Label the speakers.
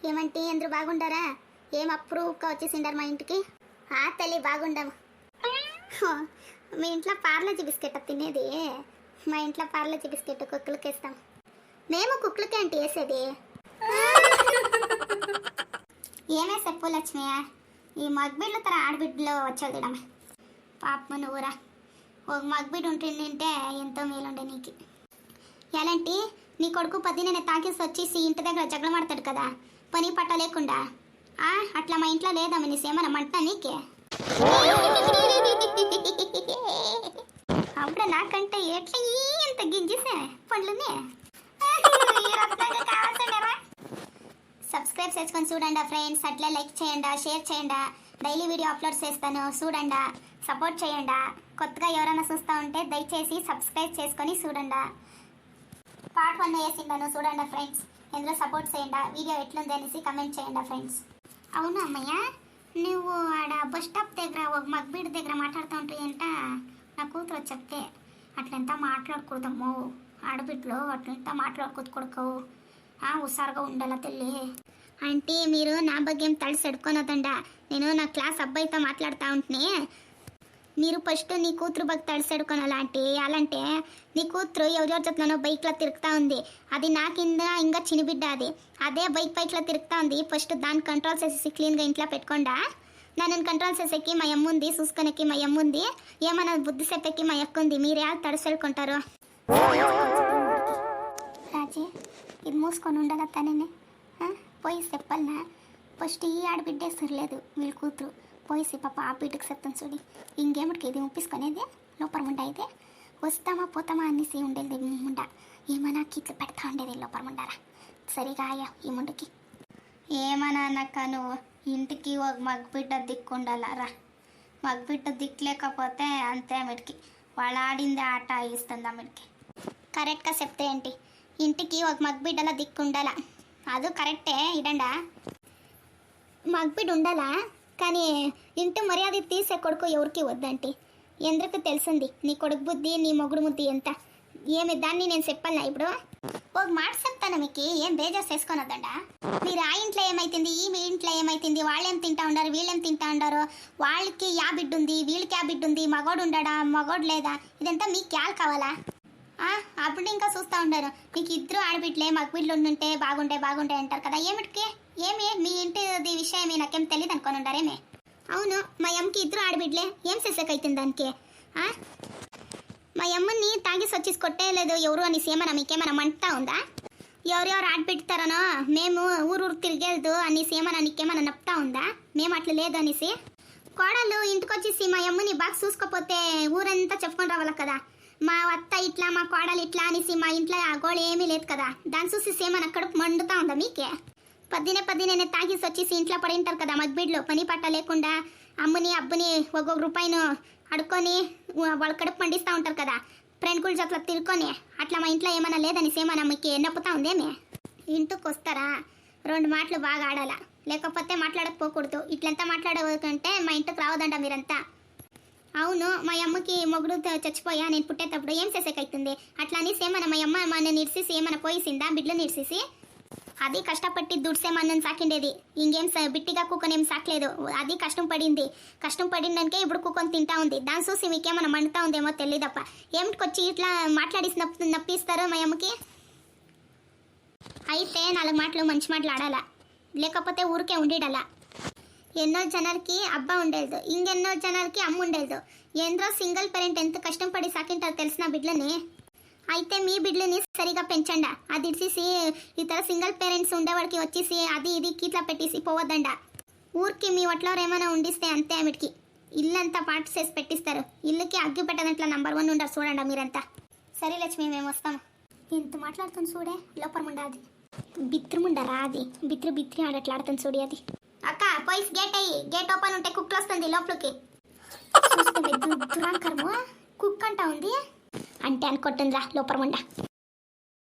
Speaker 1: ఏమంటే అందరూ బాగుండారా? ఏం అప్రూవ్గా వచ్చేసిండారు మా ఇంటికి? తల్లి బాగుండము. మీ ఇంట్లో పార్లజీ బిస్కెట్ తినేది? మా ఇంట్లో పార్లజీ బిస్కెట్ కుక్కలకి వేస్తాం. మేము కుక్కలకి అంటే వేసేది. ఏమే చెప్పు లక్ష్మి, ఈ మగ్బిడ్ల తర ఆడబిడ్డలో వచ్చేదిడమే పాప నువ్వురా. ఒక మగ్బిడ్ ఉంటుందంటే ఎంతో మేలుండే నీకు. ఎలాంటి నీ కొడుకు పదినే తాకేసి వచ్చేసి ఇంటి దగ్గర జగలమాడతాడు కదా, పని పట్ట లేకుండా. అట్లా మా ఇంట్లో లేదమ్మ, నీ సేమన మంట నీకే. అప్పుడు నాకంటే ఎట్లా ఎంత గింజేసే పండ్లుని. సబ్స్క్రైబ్ చేసుకొని చూడండి ఫ్రెండ్స్, అట్లా లైక్ చేయండి, షేర్ చేయండి. డైలీ వీడియో అప్లోడ్ చేస్తాను, చూడండి, సపోర్ట్ చేయండి. కొత్తగా ఎవరైనా చూస్తూ ఉంటే దయచేసి సబ్స్క్రైబ్ చేసుకొని చూడండి. పార్ట్ 1 వేసిండాను చూడండి ఫ్రెండ్స్, ఎందులో సపోర్ట్ చేయండి. వీడియో ఎట్లుంది అనేసి కమెంట్ చేయండి ఫ్రెండ్స్. అవును అమ్మయ్య, నువ్వు ఆడ బస్ స్టాప్ దగ్గర ఒక మగ్బీడ్ దగ్గర మాట్లాడుతూ ఉంటాయంట. నా కూతురు చెప్తే అట్లంతా మాట్లాడకూడదమ్మో, ఆడబిడ్డలో అట్లంతా మాట్లాడుకోదు కొడుకోవు, హుషారుగా ఉండాల తల్లి. అంటే మీరు నా ಬಗ್ಗೆ ఏం తడిసి ఎడుకోనదండ. నేను నా క్లాస్ అబ్బాయితో మాట్లాడుతూ ఉంటుని, మీరు ఫస్ట్ నీ కూతురు ಬಗ್ಗೆ తడిసెడుకోనాలంటే అలాంటే నీ కూతురు ఎవరెవరి జೊತೆనో బైక్లో తిరుగుతూ ఉంది. అది నా కింద ఇంకా చినిబిడ్డ, అదే బైక్లో తిరుగుతూ ఉంది. ఫస్ట్ దాన్ని కంట్రోల్ చేసేసి క్లీన్గా ఇంట్లో పెట్టుకోండా. నన్ను కంట్రోల్ చేసేకి మా అమ్మ ఉంది, చూసుకునేకి మా అమ్మ ఉంది, ఏమన్నా బుద్ధి చెప్పేకి మా అక్క ఉంది. మీరు ఎలా తడిసెడుకుంటారు? రాజీ, ఇది మూసుకొని ఉండదా తనే పోయి చెప్పాలనా? ఫస్ట్ ఈ ఆడబిడ్డే సరిలేదు, వీళ్ళ కూతురు పోయిసి పాప ఆ బిడ్డకు చెప్తాను చూడి. ఇంకేమిటికి ఇది ఉప్పించుకునేది లోపల ముండ అయితే వస్తామా పోతామా అనేసి ఉండేది ముండ. ఏమన్నా కిట్లు పెడతా ఉండేది లోపల ముండారా. సరిగా ఆయా ఈ ముందుకి ఏమన్నా అన్నక్క, నువ్వు ఇంటికి ఒక మగబిడ్డ దిక్కుండాలరా. మగబిడ్డ దిక్కు లేకపోతే అంతే ఆమెడికి, వాళ్ళు ఆడిందే ఆట ఇస్తుంది ఆమెడికి. కరెక్ట్గా చెప్తే ఏంటి, ఇంటికి ఒక మగబిడ్డలా దిక్కుండాల, అది కరెక్టే ఇడండా. మగబిడ్డ ఉండాలా, కానీ ఇంటి మర్యాద తీసే కొడుకు ఎవరికి వద్దంటే ఎందుకు తెలిసింది నీ కొడుకు బుద్ధి, నీ మొగుడు బుద్ధి ఎంత. ఏమి దాన్ని నేను చెప్పాలనా? ఇప్పుడు ఒక మాట చెప్తాను మీకు, ఏం బేజారు చేసుకొనొద్దండా. మీరు ఆ ఇంట్లో ఏమైతుంది, ఈ మీ ఇంట్లో ఏమైతుంది, వాళ్ళేం తింటా ఉండారు, వీళ్ళేం తింటా ఉండారు, వాళ్ళకి యా బిడ్డ ఉంది, వీళ్ళకి యా బిడ్డ ఉంది, మగోడు ఉండడా మగోడు లేదా, ఇదంతా మీకు క్యాల్ కావాలా? అప్పుడు ఇంకా చూస్తూ ఉండారు. మీకు ఇద్దరు ఆడబిడ్లే మగబిడ్లు ఉండుంటే బాగుండే అంటారు కదా. ఏమిటికి ఏమి మీ ఇంటి విషయమే నాకేం తెలియదు అనుకొని ఉండారేమే. అవును, మా అమ్మకి ఇద్దరు ఆడబిడ్లే, ఏం చేసేకైతుంది దానికి? మా అమ్మని తాగేసి వచ్చేసి కొట్టేయలేదు ఎవరు అనేసి ఏమన్నా మీకేమన్నా మంటా ఉందా? ఎవరెవరు ఆడబెడతారనో మేము ఊరు తిరిగేదు అనేసి ఏమన్నా నీకేమన్నా నప్తా ఉందా? మేము అట్లా లేదు అనేసి. కోడలు ఇంటికి వచ్చేసి మా అమ్మని బాగా చూసుకోపోతే ఊరంతా చెప్పుకొని రావాలి కదా, మా అత్త ఇట్లా మా కోడలు ఇట్లా అనేసి. మా ఇంట్లో ఆ గోళ ఏమీ లేదు కదా, దాన్ని చూసి ఏమన్నా కడుపు మండుతా ఉందా మీకే? పద్దినే తాగేసి వచ్చేసి ఇంట్లో పడి ఉంటారు కదా మగ్బిడ్లు, పని పట్ట లేకుండా అమ్మని అబ్బని ఒక్కొక్క రూపాయిను అడుక్కొని వాళ్ళ కడుపు పండిస్తూ ఉంటారు కదా, ఫ్రెండ్కుల జట్ల తిరుక్కొని. అట్లా మా ఇంట్లో ఏమైనా లేదనేసి ఏమన్నా మీకు నొప్పుతా ఉందేమే? ఇంటికి వస్తారా, 2 మాటలు బాగా ఆడాలా, లేకపోతే మాట్లాడకపోకూడదు. ఇట్లంతా మాట్లాడకంటే మా ఇంటికి రావదండ మీరంతా. అవును, మా అమ్మకి మొగుడు చచ్చిపోయా నేను పుట్టేటప్పుడు ఏం చేసేకైతుంది అట్లా అనేసి ఏమన్నా మా అమ్మ మన నిడిసేసి ఏమన్నా పోయిసిందా బిడ్డలు నిడిసేసి? అది కష్టపట్టి దుడ్సేమన్నని సాకిండేది, ఇంకేం బిట్టిగా కుక్కనేం సాకలేదు. అది కష్టం పడిందనికే ఇప్పుడు కుక్కని తింటా ఉంది. దాని చూసి మీకేమన్నా మండుతా ఉందేమో తెలియదప్ప. ఏమిటికొచ్చి ఇట్లా మాట్లాడేసి నప్పిస్తారు మా అమ్మకి? అయితే 4 మాటలు మంచి మాటలు ఆడాలా, లేకపోతే ఊరికే ఉండిడాలా. ఎన్నో జనాలకి అబ్బా ఉండేది, ఇంకెన్నో జనాలకి అమ్మ ఉండేది. ఎందరో సింగిల్ పేరెంట్ ఎంత కష్టం పడి సాకింటారు తెలిసిన బిడ్డలని. అయితే మీ బిడ్డలని సరిగా పెంచండి. అది ఇచ్చేసి ఇతర సింగిల్ పేరెంట్స్ ఉండేవాడికి వచ్చేసి అది ఇది కీట్లా పెట్టేసి పోవద్దండ. ఊరికి మీ ఒట్లో ఏమైనా ఉండిస్తే అంతే ఆమెడికి ఇల్లంతా పాటు చేసి పెట్టిస్తారు. ఇల్లుకి అగ్గి పెట్టదంట్లా నంబర్ 1 ఉండరు చూడండి మీరంతా. సరే లక్ష్మి, మేము వస్తాము. ఎంత మాట్లాడుతుంది చూడే లోపల ముండాది, బిత్రుముండరా అది బిత్రి ఆడట్లా ఆడుతుంది చూడి. అది అక్క పోయి గేట్ అయ్యి, గేట్ ఓపెన్ ఉంటే కుక్కలు వస్తుంది లోపలికి. చూస్తుంది దురాంకరము, కుక్క అంటా ఉంది అంటే అనుకుంటుందిరా లోపల ముండ.